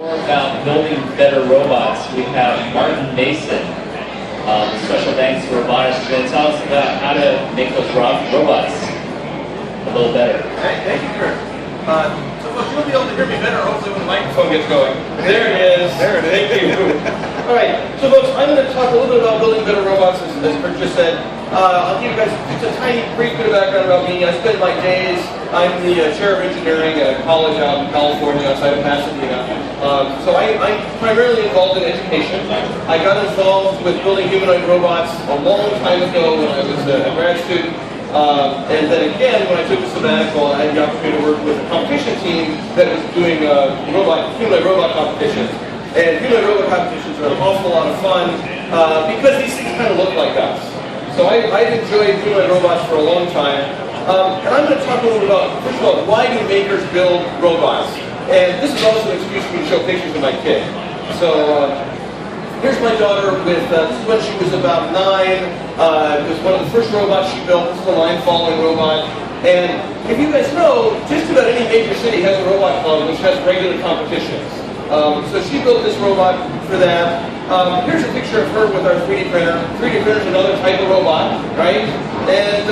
More about building better robots. We have Martin Mason. Special thanks to ROBOTIS. Going to tell us about how to make those robots a little better. Hey, thank you, Kurt. So folks, you'll be able to hear me better hopefully when the microphone gets going. There it is. There it is. Thank you. All right. So folks, I'm going to talk a little bit about building better robots, as Kurt just said. I'll give you guys just a tiny brief bit of background about me. I spend my days, I'm the chair of engineering at a college out in California outside of Pasadena. So I'm primarily involved in education. I got involved with building humanoid robots a long time ago when I was a grad student. And then again, when I took the sabbatical, I had the opportunity to work with a competition team that was doing humanoid robot competitions. And humanoid robot competitions are an awful lot of fun because these things kind of look like us. So I've enjoyed humanoid robots for a long time. And I'm going to talk a little bit about, first of all, why do makers build robots? And this is also an excuse for me to show pictures of my kid. So here's my daughter with, this is when she was about 9. It was one of the first robots she built. This is a line-following robot. And if you guys know, just about any major city has a robot club which has regular competitions. So she built this robot for that. Here's a picture of her with our 3D printer. 3D printer is another type of robot, right? And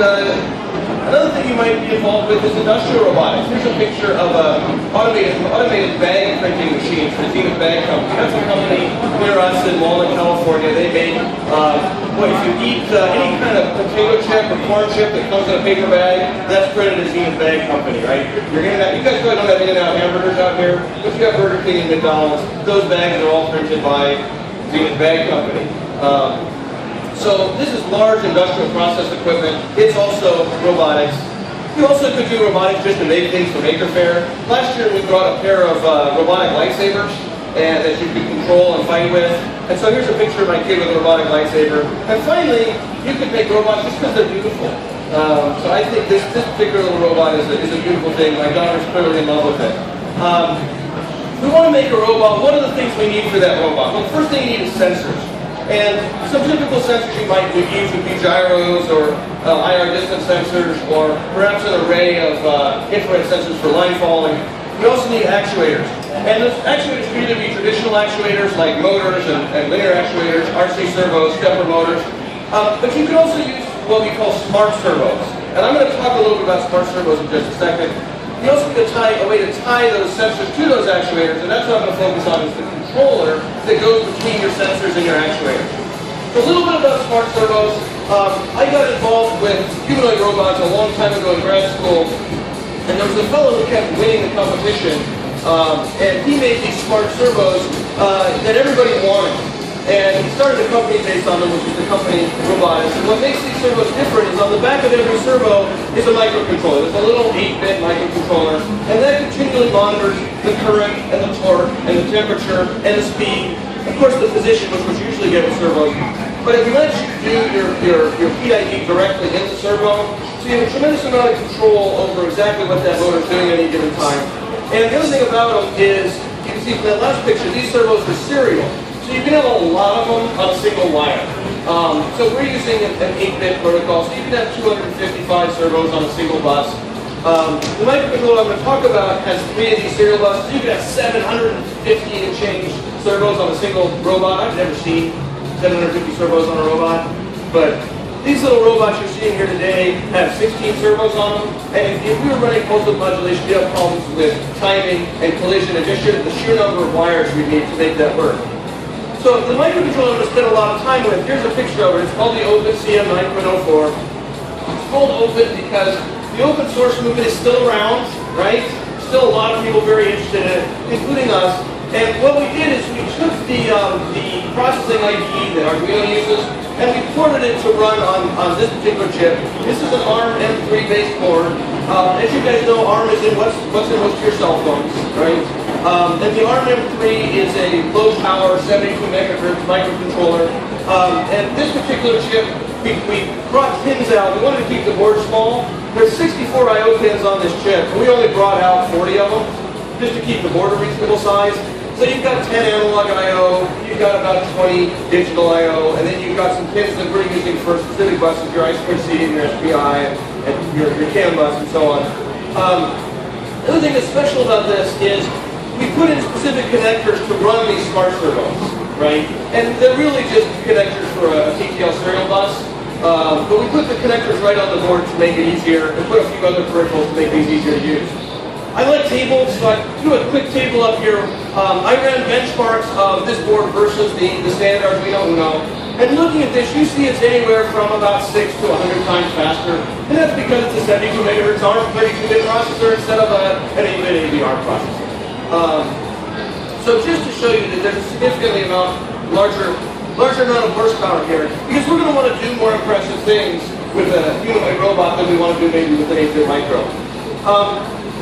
another thing you might be involved with is industrial robotics. Here's a picture of an automated bag printing machine for the Zenith Bag Company. That's a company near us in Walnut, California. They make, if you eat any kind of potato chip or corn chip that comes in a paper bag, that's printed at Zenith Bag Company, right? You're gonna have, you guys probably don't have In-N-Out hamburgers out here, but you have Burger King and McDonald's. Those bags are all printed by Zenith Bag Company. So this is large industrial process equipment. It's also robotics. You also could do robotics just to make things for Maker Faire. Last year we brought a pair of robotic lightsabers and that you could control and fight with. And so here's a picture of my kid with a robotic lightsaber. And finally, you could make robots just because they're beautiful. So I think this particular little robot is a beautiful thing. My daughter's clearly in love with it. If we want to make a robot, what are the things we need for that robot? Well, the first thing you need is sensors. And some typical sensors you might use would be gyros or IR distance sensors, or perhaps an array of infrared sensors for line following. We also need actuators. And those actuators can either be traditional actuators like motors and linear actuators, RC servos, stepper motors. But you can also use what we call smart servos. And I'm going to talk a little bit about smart servos in just a second. You also need a way to tie those sensors to those actuators, and that's what I'm going to focus on, is the controller that goes between your sensors and your actuators. So a little bit about smart servos. I got involved with humanoid robots a long time ago in grad school, and there was a fellow who kept winning the competition, and he made these smart servos that everybody wanted. And he started a company based on them, which is the company ROBOTIS. And what makes these servos different is on the back of every servo is a microcontroller. It's a little 8-bit microcontroller, and that continually monitors the current and the torque and the temperature and the speed. Of course, the position, which was usually get with servos. But it lets you do your PID directly in the servo, so you have a tremendous amount of control over exactly what that motor is doing at any given time. And the other thing about them is, you can see from that last picture, these servos are serial. So you can have a lot of them on a single wire. So we're using an 8-bit protocol, so you can have 255 servos on a single bus. The microcontroller I'm going to talk about has 3 of these serial buses. You can have 750 and change servos on a single robot. I've never seen 750 servos on a robot, but these little robots you're seeing here today have 16 servos on them, and if we were running pulse width modulation, we'd have problems with timing and collision and just the sheer number of wires we need to make that work. So the microcontroller I'm going to spend a lot of time with, here's a picture of it. It's called the OpenCM904. It's called open because the open source movement is still around, right? Still a lot of people very interested in it, including us. And what we did is we took the processing IDE that Arduino uses, and we ported it to run on this particular chip. This is an ARM M3 based board. As you guys know, ARM is in what's in most of your cell phones, right? And the ARM M3 is a low power 72 megahertz microcontroller. And this particular chip, we brought pins out. We wanted to keep the board small. There's 64 I/O pins on this chip, and we only brought out 40 of them just to keep the board a reasonable size. So you've got 10 analog I/O, you've got about 20 digital I/O, and then you've got some pins that we're using for specific buses, your I2C and your SPI and your CAN bus and so on. The other thing that's special about this is we put in specific connectors to run these smart servos, right? And they're really just connectors for a TTL serial bus. But we put the connectors right on the board to make it easier, and put a few other peripherals to make these easier to use. I like tables, so I threw a quick table up here. I ran benchmarks of this board versus the standard Arduino Uno. And looking at this, you see it's anywhere from about 6 to 100 times faster. And that's because it's a 72 megahertz ARM 32-bit processor instead of an 8-bit AVR processor. So just to show you that there's a significantly larger amount of horsepower here, because we're going to want to do more impressive things with a humanoid robot than we want to do maybe with an 8-bit micro.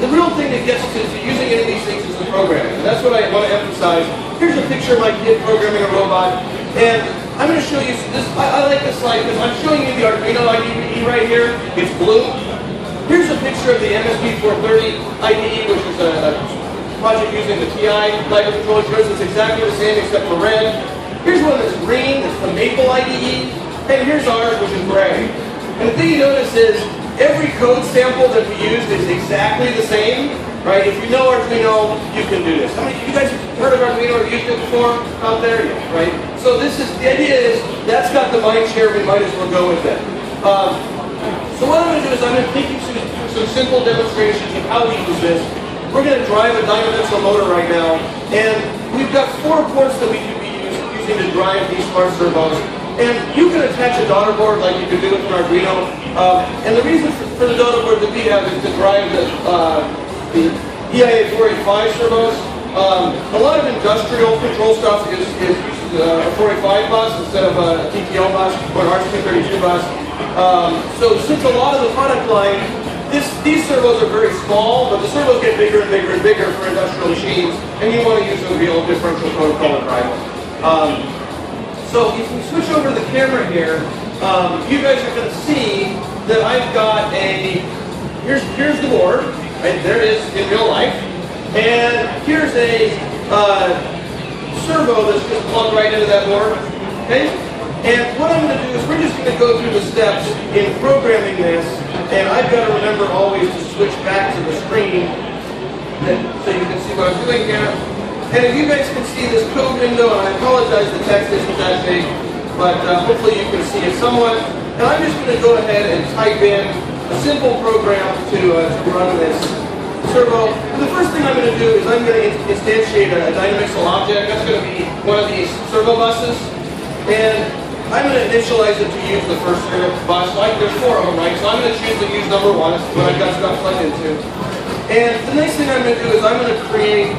The real thing that gets to using any of these things is the programming. And that's what I want to emphasize. Here's a picture of my kid programming a robot. And I'm going to show you this. I like this slide because I'm showing you the Arduino IDE right here. It's blue. Here's a picture of the MSP430 IDE, which is a project using the TI microcontroller. It's exactly the same except for red. Here's one that's green. It's the Maple IDE. And here's ours, which is gray. And the thing you notice is every code sample that we used is exactly the same, right? If you know Arduino, you can do this. How many of you guys have heard of Arduino or used it before out there? Right? So the idea is, that's got the mind share, we might as well go with it. So what I'm going to do is I'm going to take you through some simple demonstrations of how we use this. We're going to drive a Dynamixel motor right now, and we've got 4 ports that we can be using to drive these smart servos. And you can attach a daughter board like you can do with an Arduino. And the reason for the daughter board that we have is to drive the EIA485 servos. A lot of industrial control stuff uses a 485 bus instead of a TTL bus or an RC232 bus. So since a lot of the product line, these servos are very small, but the servos get bigger and bigger and bigger for industrial machines, and you want to use a real differential protocol to drive them. So if we switch over to the camera here, you guys are going to see that I've got here's the board, right? There it is in real life. And here's a servo that's just plugged right into that board, okay? And what I'm going to do is we're just going to go through the steps in programming this, and I've got to remember always to switch back to the screen so you can see what I'm doing here. And if you guys can see this code window, and I apologize the text isn't that big, but hopefully you can see it somewhat. And I'm just going to go ahead and type in a simple program to run this servo. And the first thing I'm going to do is I'm going to instantiate a Dynamixel object. That's going to be one of these servo buses. And I'm going to initialize it to use the first servo bus. There's 4 of them, right? So I'm going to choose to use number 1. That's what I've got stuff plugged into. And the next thing I'm going to do is I'm going to create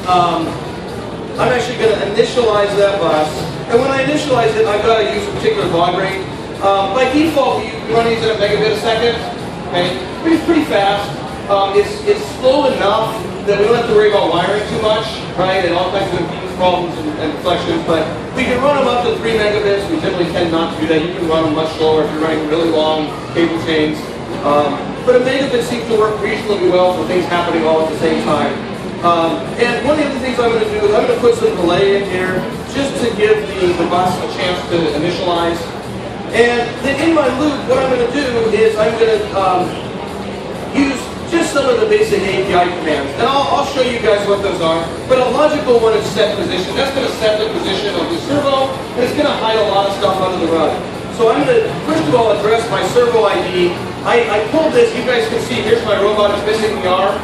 I'm actually going to initialize that bus, and when I initialize it, I've got to use a particular baud rate. By default, we run these at a megabit a second, okay? Pretty fast. It's slow enough that we don't have to worry about wiring too much, right? And all kinds of impedance problems and reflections, but we can run them up to 3 megabits. We typically tend not to do that. You can run them much slower if you're running really long cable chains. But a megabit seems to work reasonably well for things happening all at the same time. And one of the other things I'm going to do is I'm going to put some delay in here just to give the bus a chance to initialize. And then in my loop, what I'm going to do is I'm going to use just some of the basic API commands. And I'll show you guys what those are. But a logical one is set position. That's going to set the position of the servo, and it's going to hide a lot of stuff under the rug. So I'm going to, first of all, address my servo ID. I pulled this. You guys can see, here's my robot. It's missing the arm.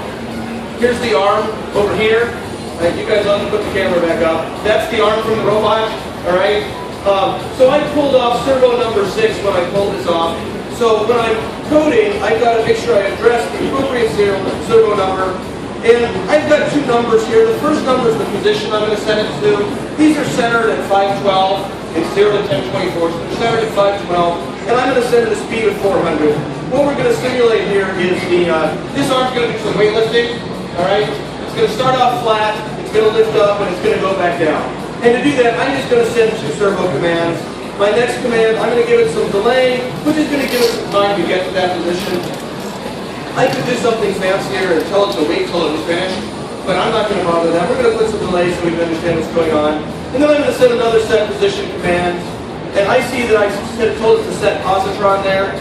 Here's the arm over here. Right, you guys ought to put the camera back up. That's the arm from the robot. All right. So I pulled off servo number 6 when I pulled this off. So when I'm coding, I've got to make sure I address the appropriate servo number. And I've got 2 numbers here. The first number is the position I'm going to set it to. These are centered at 512. It's 0 to 1024. So they're centered at 512. And I'm going to set it a speed of 400. What we're going to simulate here is this arm's going to do some weightlifting. All right, it's going to start off flat, it's going to lift up, and it's going to go back down. And to do that, I'm just going to send 2 servo commands. My next command, I'm going to give it some delay, which is going to give it some time to get to that position. I could do something fancier and tell it to wait till it was finished, but I'm not going to bother that. We're going to put some delay so we can understand what's going on. And then I'm going to send another set position command. And I see that I told it to set positron there,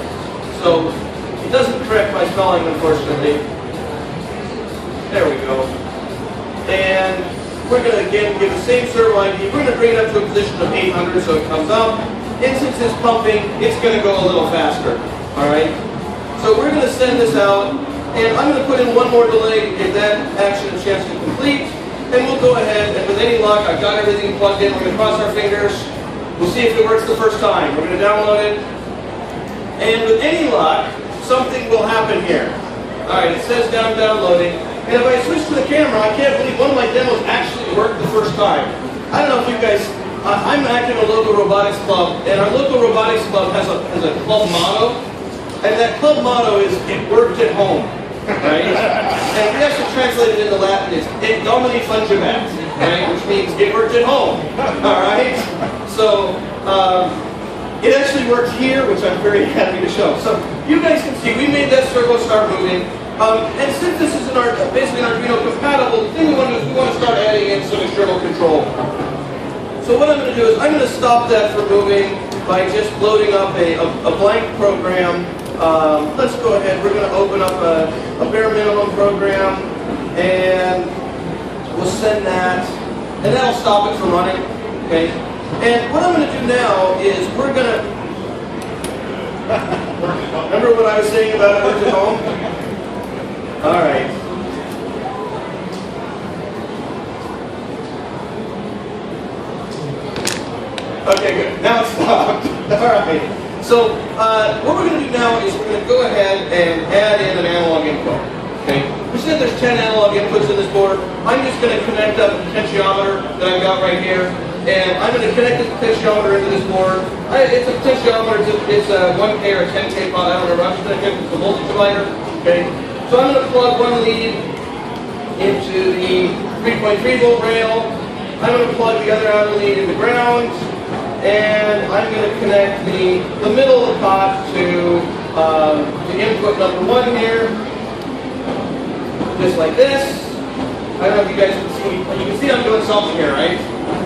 so it doesn't correct my spelling, unfortunately. There we go. And we're going to, again, give the same servo ID. We're going to bring it up to a position of 800 so it comes up. And since it's pumping, it's going to go a little faster. All right? So we're going to send this out. And I'm going to put in one more delay to give that action a chance to complete. And we'll go ahead, and with any luck, I've got everything plugged in. We're going to cross our fingers. We'll see if it works the first time. We're going to download it. And with any luck, something will happen here. All right, it says downloading. And if I switch to the camera, I can't believe one of my demos actually worked the first time. I don't know if you guys, I'm active in a local robotics club, and our local robotics club has a club motto. And that club motto is, it worked at home. Right? And if we actually translate it into Latin, it's et domini fungibat, right? Which means it worked at home. All right? So, it actually worked here, which I'm very happy to show. So, you guys can see, we made that servo start moving. And since this is basically an Arduino compatible, the thing we want to do is we want to start adding in some external control. So what I'm going to do is I'm going to stop that from moving by just loading up a blank program. Let's go ahead. We're going to open up a bare minimum program, and we'll send that, and that'll stop it from running. Okay. And what I'm going to do now is we're going to remember what I was saying about it works at home. All right. Okay, good. Now it's stopped. All right. So what we're going to do now is we're going to go ahead and add in an analog input. Okay. We said there's 10 analog inputs in this board. I'm just going to connect up a potentiometer that I've got right here, and I'm going to connect this potentiometer into this board. It's a potentiometer. It's a 1K or a 10K pot. I don't remember. I'm just going to connect it to the voltage divider. Okay. So I'm going to plug one lead into the 3.3 volt rail. I'm going to plug the other outer lead into ground. And I'm going to connect the middle of the pot to the input number 1 here, just like this. I don't know if you guys can see. You can see I'm doing something here, right?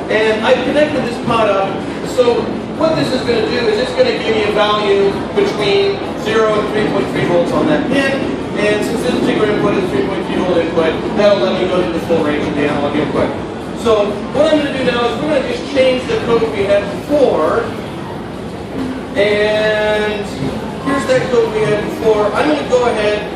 And I've connected this pot up. So what this is going to do is it's going to give me a value between 0 and 3.3 volts on that pin. And since this particular input is 3.3 volt input, that'll let me go to the full range of the analog input. So what I'm going to do now is we're going to just change the code we had before. And here's that code we had before. I'm going to go ahead.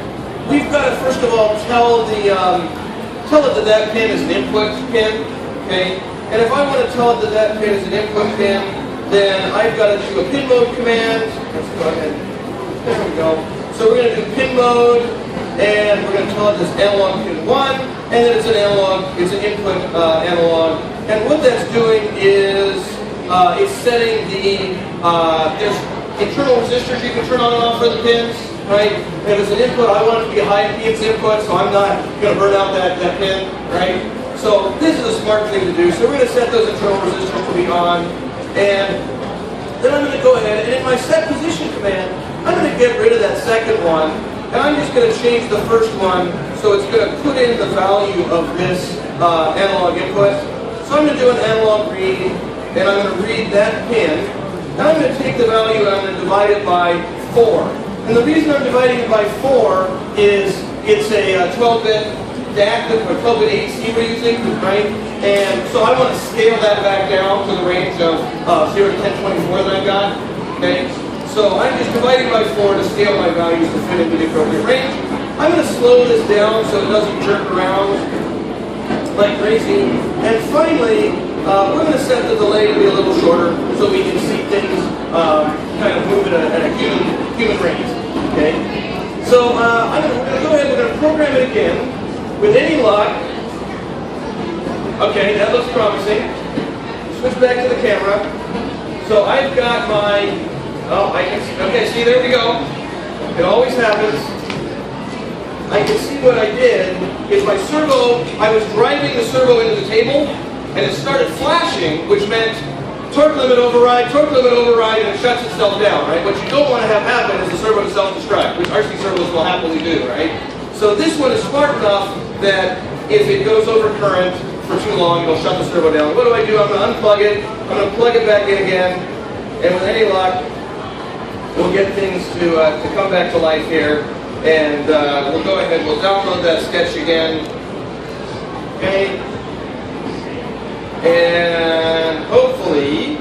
We've got to first of all tell it that pin is an input pin. Okay. And if I want to tell it that pin is an input pin, then I've got to do a pin mode command. Let's go ahead. There we go. So we're going to do pin mode, and we're going to tell it this analog pin 1, and then it's an input analog. And what that's doing is it's setting there's internal resistors you can turn on and off for the pins, right? And if it's an input, I want it to be a high impedance input, so I'm not going to burn out that pin, right? So this is a smart thing to do. So we're going to set those internal resistors to be on, and then I'm going to go ahead, and in my set position command, I'm going to get rid of that second one, and I'm just going to change the first one, so it's going to put in the value of this analog input. So I'm going to do an analog read, and I'm going to read that pin. Now I'm going to take the value and I'm going to divide it by 4. And the reason I'm dividing it by 4 is it's a 12-bit DAC, or 12-bit ADC we're using, right? And so I want to scale that back down to the range of 0 to 1024 that I've got, okay? So I'm just dividing by 4 to scale my values to fit into the appropriate range. I'm going to slow this down so it doesn't jerk around like crazy. And finally, we're going to set the delay to be a little shorter so we can see things kind of move at a human rate. Okay? So we're going to go ahead and we're going to program it again. With any luck, okay, that looks promising. Switch back to the camera. So I've got my, I can see, okay, see, there we go. It always happens. I can see what I did is my servo, I was driving the servo into the table, and it started flashing, which meant torque limit override, and it shuts itself down, right? What you don't want to have happen is the servo to self-destruct, which RC servos will happily do, right? So this one is smart enough that if it goes over current for too long, it'll shut the servo down. What do? I'm going to unplug it, I'm going to plug it back in again, and with any luck, we'll get things to come back to life here. And we'll go ahead, we'll download that sketch again. Okay? And hopefully,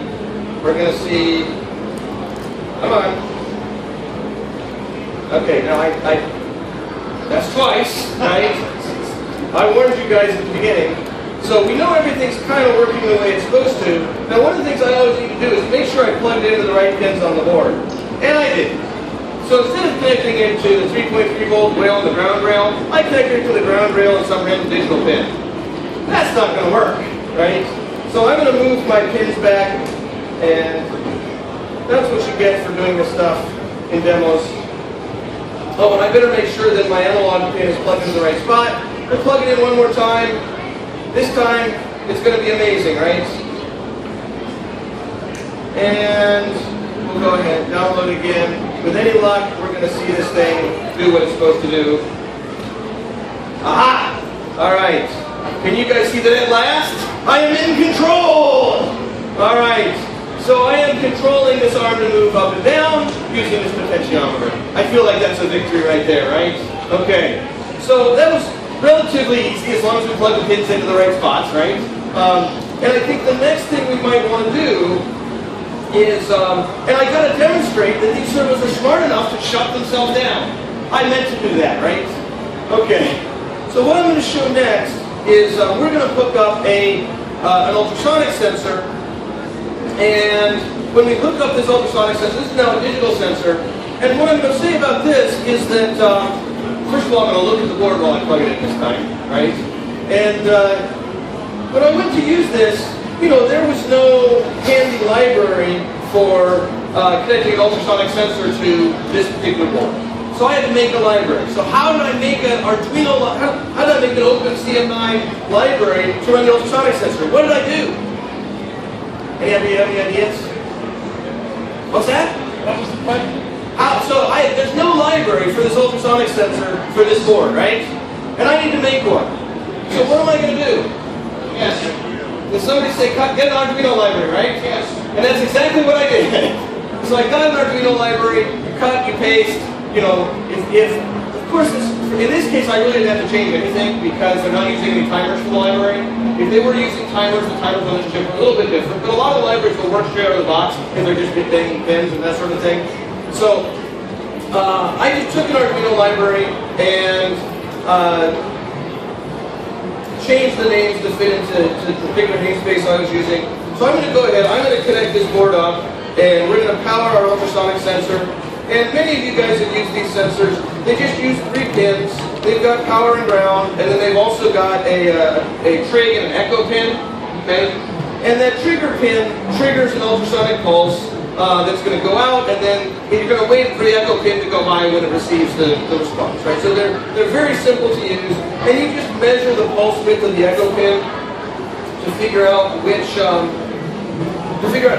we're going to see, come on. Okay, now that's twice, right? I warned you guys at the beginning. So we know everything's kind of working the way it's supposed to. Now one of the things I always need to do is make sure I plugged it into the right pins on the board. And I did. So instead of connecting it to the 3.3 volt rail and the ground rail, I connected it to the ground rail and some random digital pin. That's not going to work, right? So I'm going to move my pins back, and that's what you get for doing this stuff in demos. Oh, and I better make sure that my analog pin is plugged into the right spot. I'll plug it in one more time. This time, it's going to be amazing, right? And we'll go ahead and download again. With any luck, we're going to see this thing do what it's supposed to do. Aha! All right. Can you guys see that at last? I am in control! All right. So I am controlling this arm to move up and down using this potentiometer. I feel like that's a victory right there, right? Okay. So that was relatively easy as long as we plug the pins into the right spots, right? And I think the next thing we might want to do is, and I got to demonstrate that these servos are smart enough to shut themselves down. I meant to do that, right? Okay. So what I'm going to show next is we're going to hook up an ultrasonic sensor. And when we hook up this ultrasonic sensor, this is now a digital sensor. And what I'm going to say about this is that, first of all, I'm going to look at the board while I plug it in this time, right? And when I went to use this, you know, there was no handy library for connecting an ultrasonic sensor to this particular board. So I had to make a library. So how did I make an Arduino, how did I make an OpenCM9 library to run the ultrasonic sensor? What did I do? Any ideas? What's that? What was the question? There's no library for this ultrasonic sensor for this board, right? And I need to make one. So what am I going to do? Yes. Did somebody say, get an Arduino library, right? Yes. And that's exactly what I did. So I got an Arduino library, you cut, you paste, you know, of course, in this case I really didn't have to change anything because they're not using any timers for the library. If they were using timers, the timer relationship were a little bit different, but a lot of the libraries will work straight out of the box if they're just banging pins and that sort of thing. So I just took an Arduino library and changed the names to fit into the particular namespace I was using. So I'm going to go ahead, I'm going to connect this board up, and we're going to power our ultrasonic sensor. And many of you guys that use these sensors, they just use 3 pins. They've got power and ground, and then they've also got a trig and an echo pin, okay? And that trigger pin triggers an ultrasonic pulse that's going to go out, and then you're going to wait for the echo pin to go by when it receives the response, right? So they're very simple to use, and you just measure the pulse width of the echo pin to figure out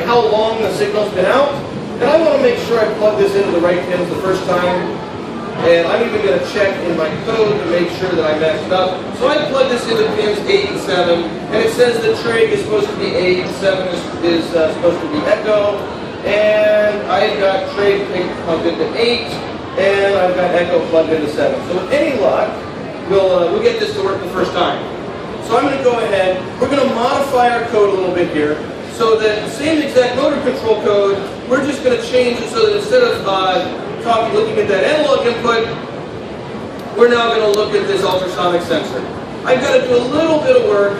how long the signal's been out. And I want to make sure I plug this into the right pins the first time. And I'm even going to check in my code to make sure that I matched up. So I plug this into pins 8 and 7. And it says the trig is supposed to be 8, 7 is supposed to be echo. And I've got trig plugged into 8. And I've got echo plugged into 7. So with any luck, we'll get this to work the first time. So I'm going to go ahead. We're going to modify our code a little bit here. So that the same exact motor control code, we're just going to change it so that instead of looking at that analog input, we're now going to look at this ultrasonic sensor. I've got to do a little bit of work.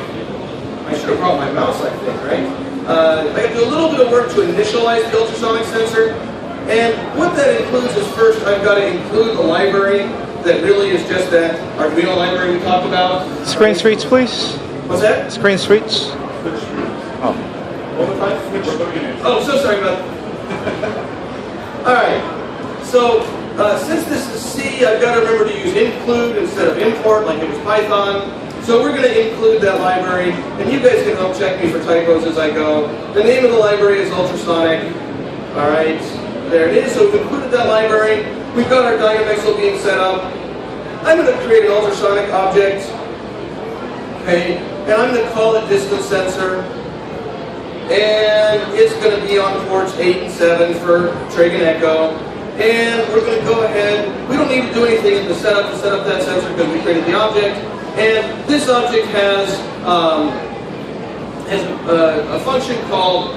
I should have brought my mouse, I think, right? I got to do a little bit of work to initialize the ultrasonic sensor. And what that includes is first, I've got to include the library that really is just that Arduino library we talked about. Screen streets, please. What's that? Screen streets. Oh. One more time? Oh, so sorry about that. Alright, so since this is C, I've got to remember to use include instead of import like it was Python. So we're going to include that library, and you guys can help check me for typos as I go. The name of the library is ultrasonic. Alright, there it is. So we've included that library. We've got our Dynamixel being set up. I'm going to create an ultrasonic object. Okay, and I'm going to call it distance sensor. And it's going to be on ports 8 and 7 for trig and echo. And we're going to go ahead, we don't need to do anything in the setup to set up that sensor because we created the object. And this object has a function called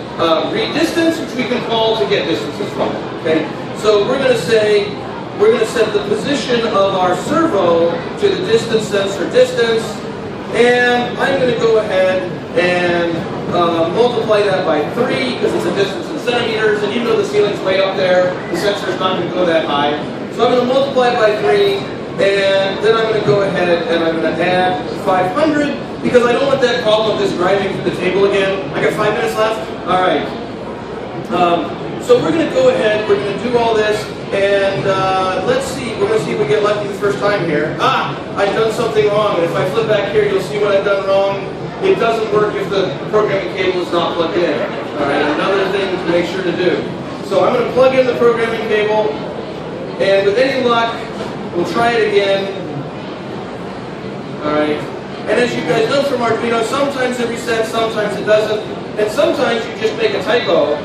read distance, which we can call to get distance as well. Okay, so we're going to say we're going to set the position of our servo to the distance sensor distance, and I'm going to go ahead and multiply that by 3 because it's a distance in centimeters, and even though the ceiling's way up there, the sensor is not going to go that high. So I'm going to multiply it by 3, and then I'm going to go ahead and I'm going to add 500 because I don't want that problem of this driving through the table again. I got 5 minutes left? All right. So we're going to go ahead, we're going to do all this, and let's see, we're going to see if we get lucky the first time here. I've done something wrong, and if I flip back here, you'll see what I've done wrong. It doesn't work if the programming cable is not plugged in. All right, another thing to make sure to do. So I'm going to plug in the programming cable, and with any luck, we'll try it again. All right. And as you guys know from Arduino, sometimes it resets, sometimes it doesn't, and sometimes you just make a typo.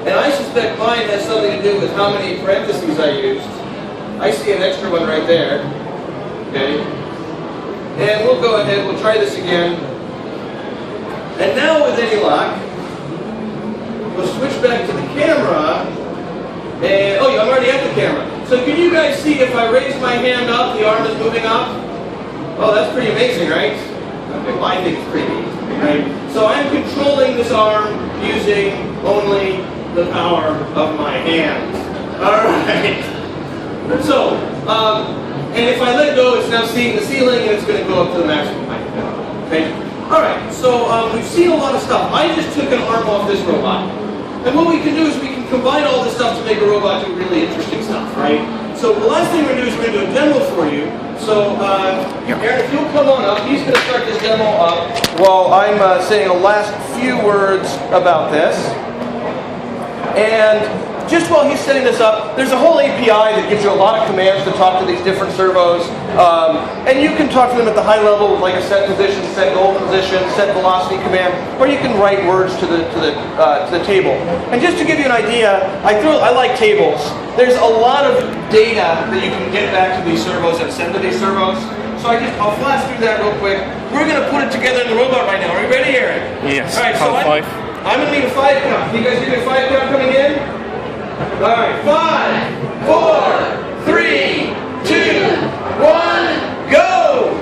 And I suspect mine has something to do with how many parentheses I used. I see an extra one right there. Okay. And we'll go ahead, we'll try this again. And now with any luck, we'll switch back to the camera. And, oh, I'm already at the camera. So can you guys see if I raise my hand up, the arm is moving up? Oh, that's pretty amazing, right? Okay, well, I think it's pretty neat, right? So I'm controlling this arm using only the power of my hands. All right. So, and if I let go, it's now seeing the ceiling, and it's going to go up to the maximum height. Okay. All right. So we've seen a lot of stuff. I just took an arm off this robot, and what we can do is we can combine all this stuff to make a robot do really interesting stuff, right? So the last thing we're going to do is we're going to do a demo for you. So, Aaron, if you'll come on up, he's going to start this demo up while I'm saying the last few words about this. And just while he's setting this up, there's a whole API that gives you a lot of commands to talk to these different servos. And you can talk to them at the high level with like a set position, set goal position, set velocity command, or you can write words to the table. And just to give you an idea, I like tables. There's a lot of data that you can get back to these servos and send to these servos. So I'll flash through that real quick. We're going to put it together in the robot right now. Are you ready, Aaron? Yes. All right, so I'm going to need a 5 count. Can you guys give me a 5 count coming in? All right, 5, 4, 3, 2, 1, go!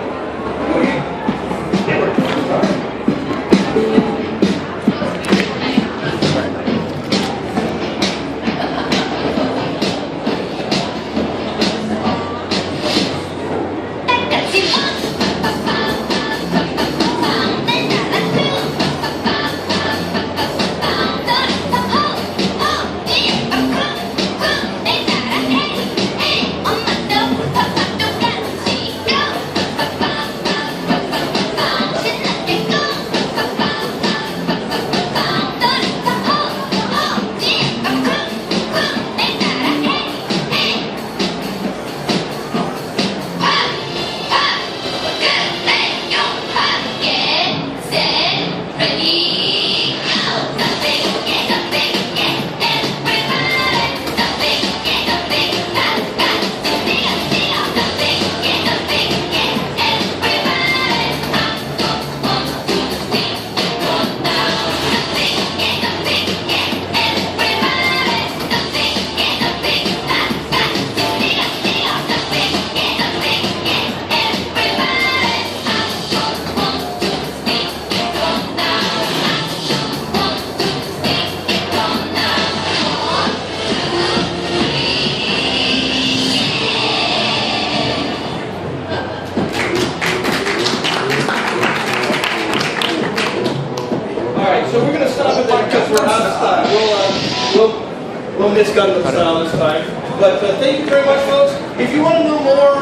We'll miss Gundam style this time. But thank you very much, folks. If you want to know more,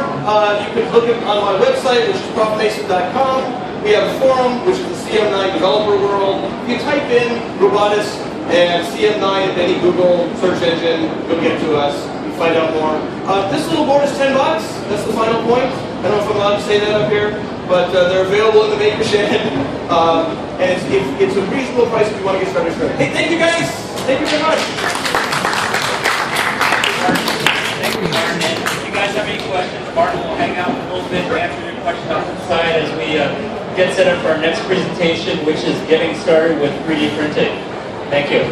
you can look on my website, which is profmason.com. We have a forum, which is the CM9 developer world. If you type in ROBOTIS and CM9 in any Google search engine, you'll get to us. You find out more. This little board is $10. That's the final point. I don't know if I'm allowed to say that up here, but they're available in the maker shed. And it's a reasonable price if you want to get started. Hey, thank you guys. Thank you very much. Thank you, Martin. If you guys have any questions, Martin will hang out a little bit after questions off to the side as we get set up for our next presentation, which is getting started with 3D printing. Thank you.